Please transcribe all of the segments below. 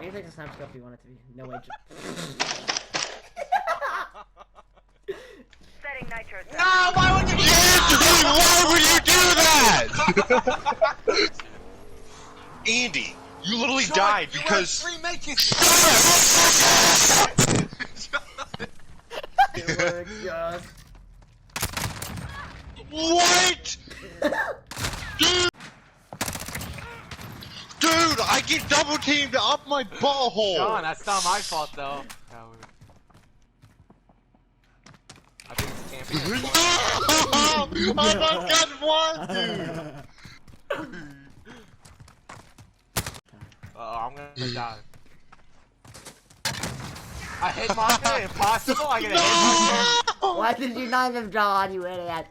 Anything a Snap Scope you want it to be. No way. Setting nitro. No, why would you do that? Why would you do that? Andy, you literally died because. It works, yes. What? Dude, I get double teamed up my butthole. John, that's not my fault though. I think it's camping. I don't get one, dude. I'm gonna die. I hit marker, impossible. I get a hit marker. Why did you not even draw on you idiot?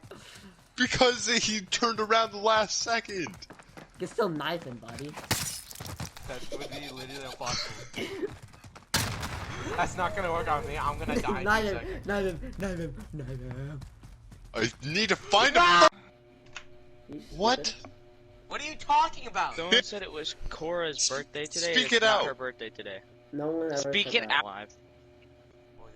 Because he turned around the last second. You can still knife him, buddy. That would be literally impossible. That's not gonna work on me. I'm gonna die in 2 seconds. Knife him. I need to find him. What? What are you talking about? Someone said it was Cora's birthday today. Speak It's it not out. her birthday today. No one ever Speak said it that. out. Live.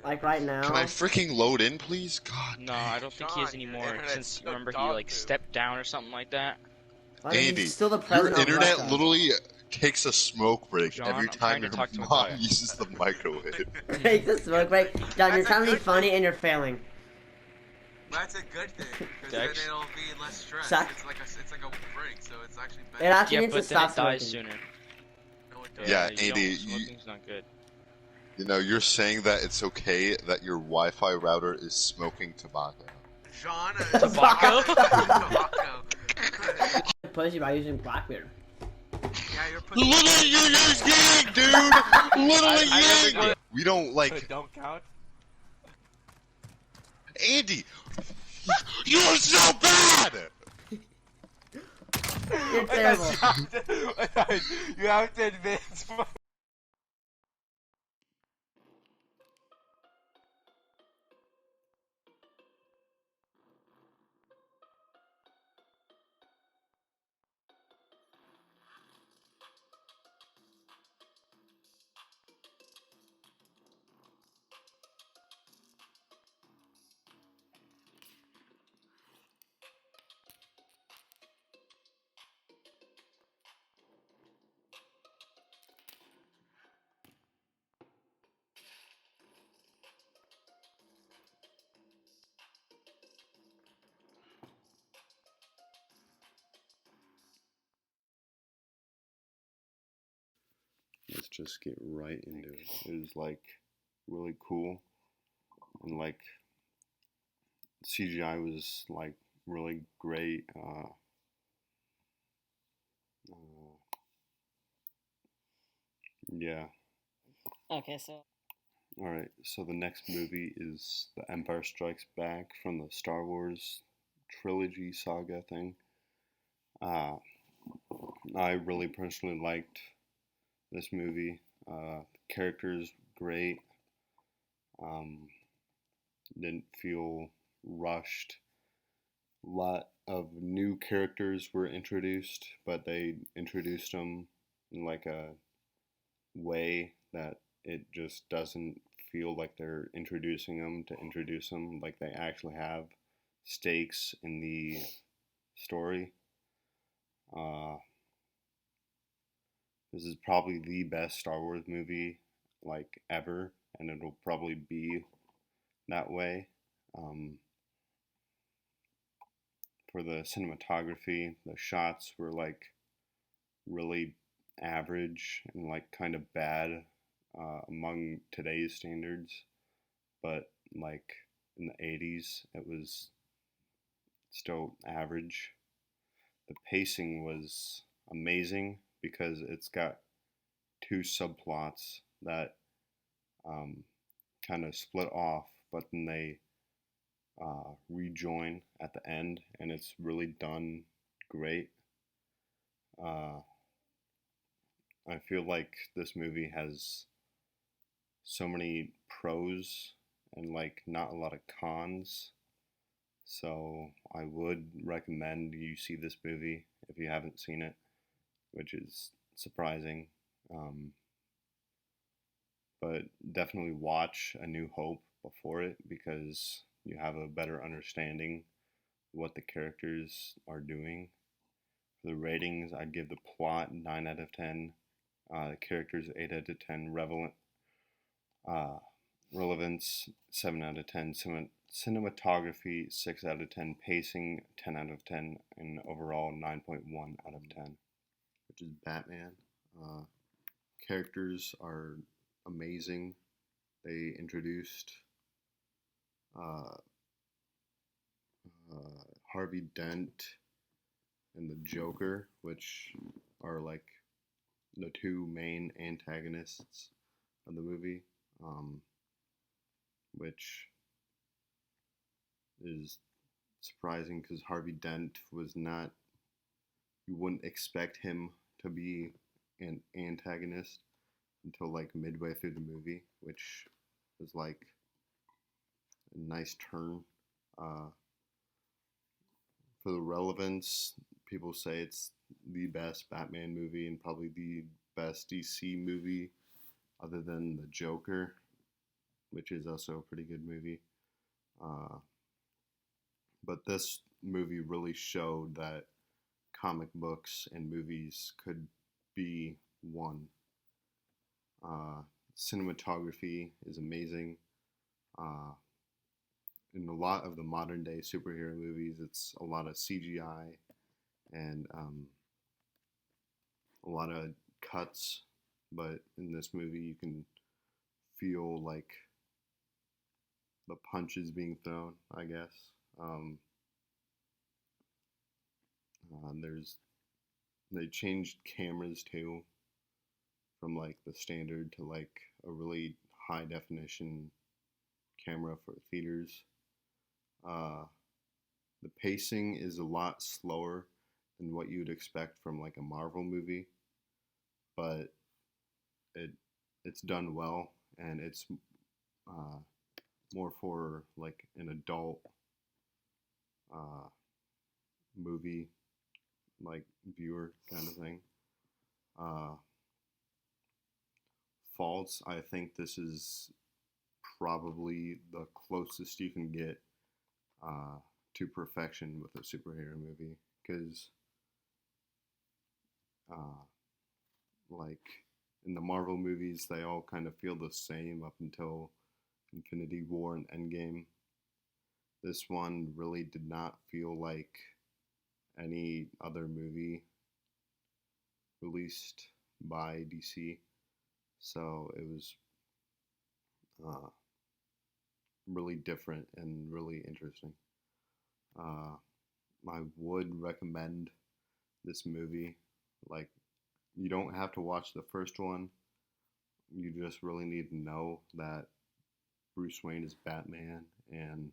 Like right now. Can I freaking load in, please? God. No, I don't think he is John, your anymore. internet's Since so remember he dog like poop. stepped down or something like that. Why is he Andy, still the your president of internet Russia? literally takes a smoke break John, every I'm time trying to your talk to my mom guy. uses the microwave. Take the smoke break. John, you're That's a trying to be good funny thing. and you're failing. That's a good thing, because then Dex? it'll be less stress. Suck. It's like a break, so it's actually It better. actually Yeah, needs to but then stop it dies smoking. sooner. No, it Yeah, doesn't. Andy, you- Smoking's not good. You know, you're saying that it's okay that your Wi-Fi router is smoking tobacco. John, Tobacco? Tobacco. Pussy by using Blackbeard. Yeah, you're pussy. Literally, you're just yang, dude! Literally I yang! never- We don't, like... Don't count. Andy! You're so bad! You're terrible. You have to admit. Let's just get right into it. It was, like, really cool. And, like, CGI was, like, really great. Yeah. Okay, so. Alright, so the next movie is The Empire Strikes Back from the Star Wars trilogy saga thing. I really personally liked this movie. Characters great. Didn't feel rushed. A lot of new characters were introduced, but they introduced them in like a way that it just doesn't feel like they're introducing them to introduce them. Like they actually have stakes in the story. This is probably the best Star Wars movie like ever, and it'll probably be that way. For the cinematography, the shots were like really average and like kind of bad among today's standards, but like in the 80s it was still average. The pacing was amazing because it's got two subplots that kind of split off, but then they rejoin at the end, and it's really done great. I feel like this movie has so many pros and like not a lot of cons. So I would recommend you see this movie if you haven't seen it, which is surprising. but definitely watch A New Hope before it because you have a better understanding what the characters are doing. For the ratings, I'd give the plot 9 out of 10, the characters 8 out of 10, uh, relevance 7 out of 10, cinematography 6 out of 10, pacing 10 out of 10, and overall 9.1 out of 10, which is Batman. Characters are amazing. They introduced uh, Harvey Dent and the Joker, which are like the two main antagonists of the movie, which is surprising because Harvey Dent was not, you wouldn't expect him to be an antagonist until like midway through the movie, which was like a nice turn. For the relevance, people say it's the best Batman movie and probably the best DC movie other than The Joker, which is also a pretty good movie. But this movie really showed that comic books and movies could be one. Cinematography is amazing. In a lot of the modern day superhero movies, it's a lot of CGI and a lot of cuts, but in this movie, you can feel like the punches being thrown, I guess. They changed cameras too, from like the standard to like a really high definition camera for theaters. The pacing is a lot slower than what you'd expect from like a Marvel movie, but it's done well, and it's more for like an adult movie like viewer kind of thing. Faults, I think this is probably the closest you can get to perfection with a superhero movie, because like in the Marvel movies, they all kind of feel the same up until Infinity War and Endgame. This one really did not feel like any other movie released by DC, so it was really different and really interesting. I would recommend this movie. Like, you don't have to watch the first one. You just really need to know that Bruce Wayne is Batman and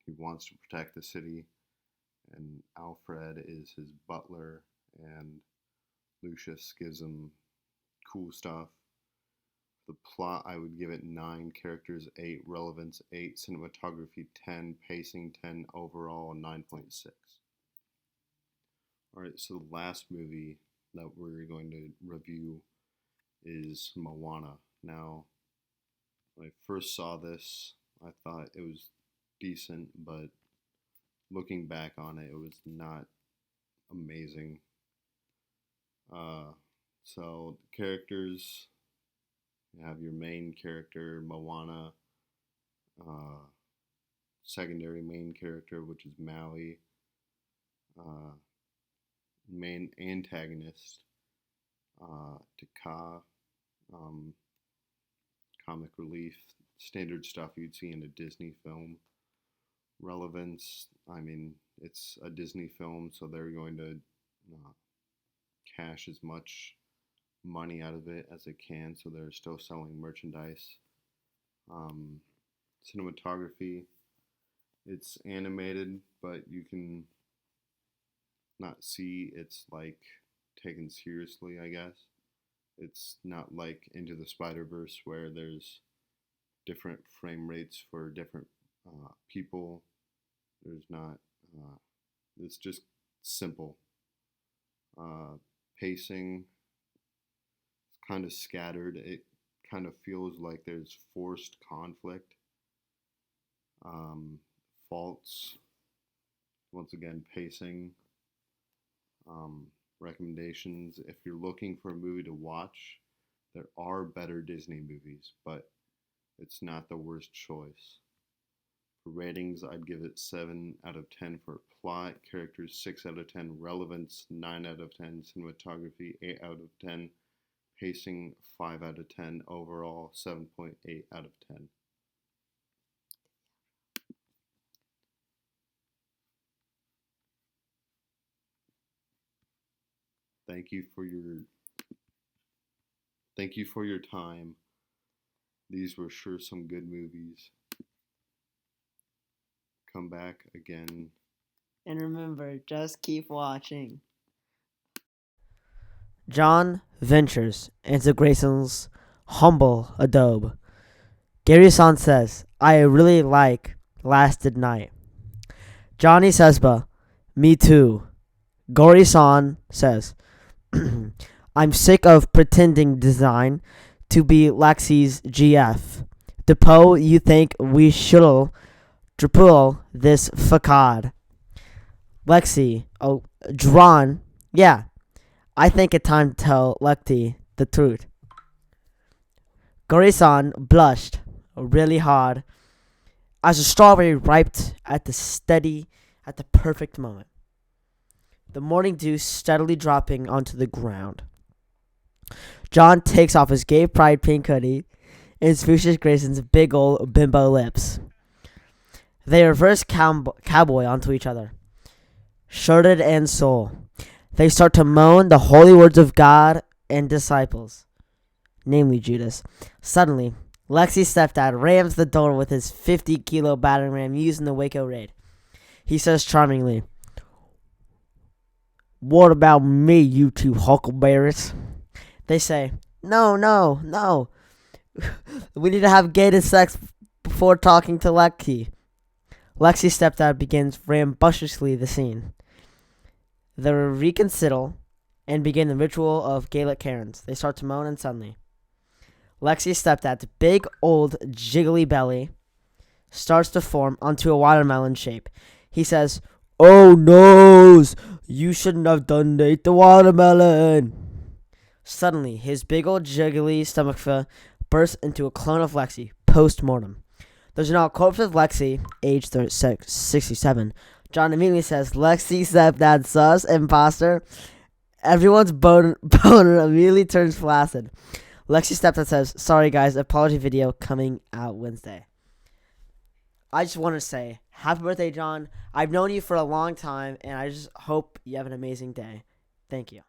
he wants to protect the city, and Alfred is his butler, and Lucius gives him cool stuff. The plot, I would give it 9, characters 8, relevance 8, cinematography 10, pacing 10, overall 9.6. Alright, so the last movie that we're going to review is Moana. Now, when I first saw this, I thought it was decent, but looking back on it, it was not amazing. So the characters, you have your main character, Moana, secondary main character, which is Maui, main antagonist, Taka, comic relief, standard stuff you'd see in a Disney film. Relevance, I mean, it's a Disney film, so they're going to cash as much money out of it as they can, so they're still selling merchandise. Cinematography, it's animated, but you can not see it's like taken seriously, I guess. It's not like Into the Spider-Verse where there's different frame rates for different people. There's not, it's just simple. Pacing, it's kind of scattered. It kind of feels like there's forced conflict. Faults, once again, pacing. Recommendations: if you're looking for a movie to watch, there are better Disney movies, but it's not the worst choice. For ratings, I'd give it 7 out of 10 for plot, characters 6 out of 10, relevance 9 out of 10, cinematography 8 out of 10, pacing 5 out of 10, overall 7.8 out of 10. Thank you for your time. These were sure some good movies. Come back again. And remember, just keep watching. John ventures into Grayson's humble adobe. Gary-san says, I really like Lasted Night. Johnny Sesba, me too. Gori-san says, I'm sick of pretending design to be Lexi's GF. Depo, you think we should'll triple this facade? Lexi, oh, Dron, yeah. I think it's time to tell Lexi the truth. Gori-san blushed really hard as a strawberry riped at the perfect moment. The morning dew steadily dropping onto the ground. John takes off his gay pride pink hoodie and smooshes Grayson's big old bimbo lips. They reverse cowboy onto each other, shirted and soul. They start to moan the holy words of God and disciples, namely Judas. Suddenly, Lexi's stepdad rams the door with his 50-kilo battering ram used in the Waco raid. He says charmingly, what about me, you two huckleberries? They say, no. We need to have gated sex before talking to Lexi. Lexi's stepdad begins rambunctiously the scene. They reconsider and begin the ritual of Gaelic Karens. They start to moan and suddenly, Lexi's stepdad's big old jiggly belly starts to form onto a watermelon shape. He says, oh noes, you shouldn't have done ate the watermelon. Suddenly, his big old jiggly stomach bursts into a clone of Lexi, post-mortem. There's now a corpse of Lexi, age 67. John immediately says, Lexi stepdad sus, imposter. Everyone's boner immediately turns flaccid. Lexi stepdad says, sorry guys, apology video coming out Wednesday. I just want to say, happy birthday, John. I've known you for a long time, and I just hope you have an amazing day. Thank you.